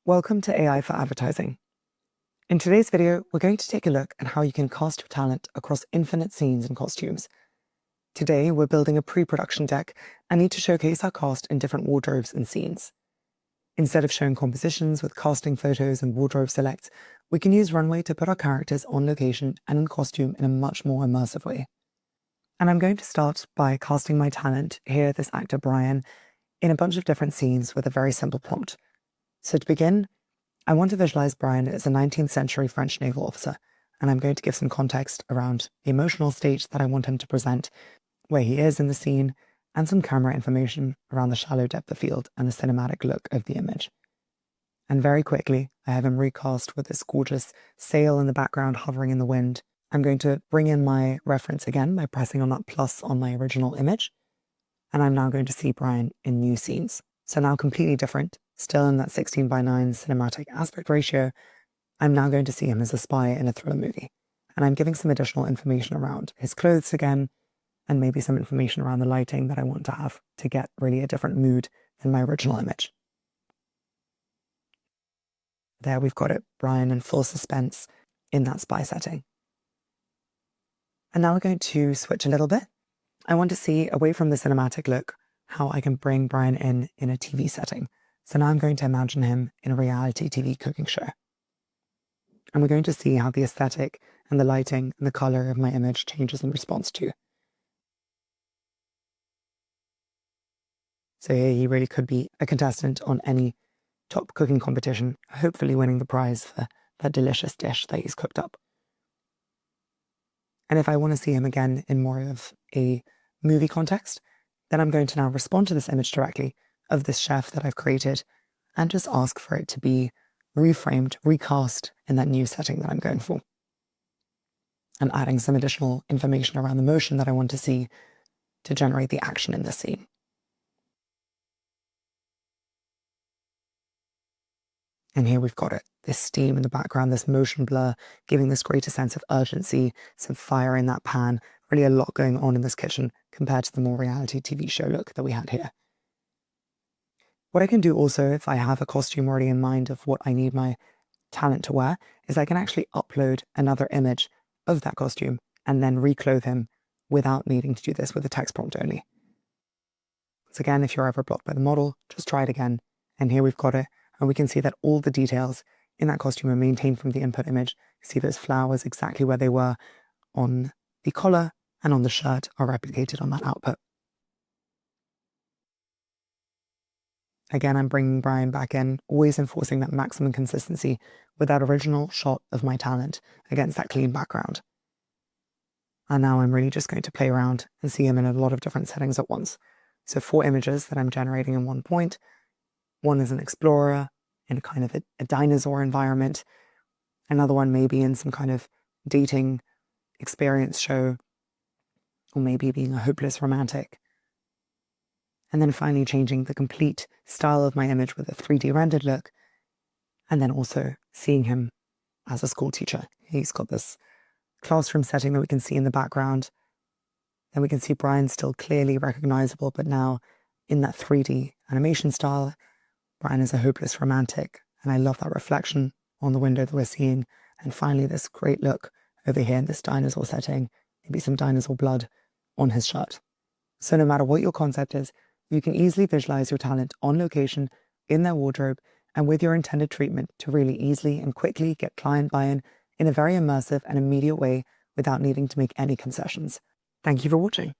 Welcome to AI for Advertising. In today's video, we're going to take a look at how you can cast your talent across infinite scenes and costumes. Today, we're building a pre-production deck and need to showcase our cast in different wardrobes and scenes. Instead of showing compositions with casting photos and wardrobe selects, we can use Runway to put our characters on location and in costume in a much more immersive way. And I'm going to start by casting my talent, here this actor Brian, in a bunch of different scenes with a very simple prompt. So to begin, I want to visualize Brian as a 19th century French naval officer, and I'm going to give some context around the emotional state that I want him to present, where he is in the scene, and some camera information around the shallow depth of field and the cinematic look of the image. And very quickly, I have him recast with this gorgeous sail in the background hovering in the wind. I'm going to bring in my reference again by pressing on that plus on my original image, and I'm now going to see Brian in new scenes. So now completely different, still in that 16:9 cinematic aspect ratio. I'm now going to see him as a spy in a thriller movie. And I'm giving some additional information around his clothes again, and maybe some information around the lighting that I want to have to get really a different mood than my original image. There we've got it, Brian in full suspense in that spy setting. And now we're going to switch a little bit. I want to see, away from the cinematic look, how I can bring Brian in a TV setting. So now I'm going to imagine him in a reality TV cooking show. And we're going to see how the aesthetic and the lighting and the color of my image changes in response to. So here he really could be a contestant on any top cooking competition, hopefully winning the prize for that delicious dish that he's cooked up. And if I want to see him again in more of a movie context, then I'm going to now respond to this image directly of this chef that I've created and just ask for it to be reframed, recast in that new setting that I'm going for. And adding some additional information around the motion that I want to see to generate the action in this scene. And here we've got it, this steam in the background, this motion blur, giving this greater sense of urgency, some fire in that pan, really a lot going on in this kitchen compared to the more reality TV show look that we had here. What I can do also, if I have a costume already in mind of what I need my talent to wear, is I can actually upload another image of that costume and then reclothe him without needing to do this with a text prompt only. So again, if you're ever blocked by the model, just try it again. And here we've got it. And we can see that all the details in that costume are maintained from the input image. See those flowers exactly where they were on the collar and on the shirt are replicated on that output. Again, I'm bringing Brian back in, always enforcing that maximum consistency with that original shot of my talent against that clean background. And now I'm really just going to play around and see him in a lot of different settings at once. So 4 images that I'm generating in one point. One is an explorer in kind of a dinosaur environment. Another one maybe in some kind of dating experience show, or maybe being a hopeless romantic. And then finally changing the complete style of my image with a 3D rendered look. And then also seeing him as a school teacher. He's got this classroom setting that we can see in the background. Then we can see Brian still clearly recognizable, but now in that 3D animation style. Brian is a hopeless romantic, and I love that reflection on the window that we're seeing. And finally, this great look over here in this dinosaur setting, maybe some dinosaur blood on his shirt. So no matter what your concept is, you can easily visualize your talent on location, in their wardrobe, and with your intended treatment to really easily and quickly get client buy-in in a very immersive and immediate way without needing to make any concessions. Thank you for watching.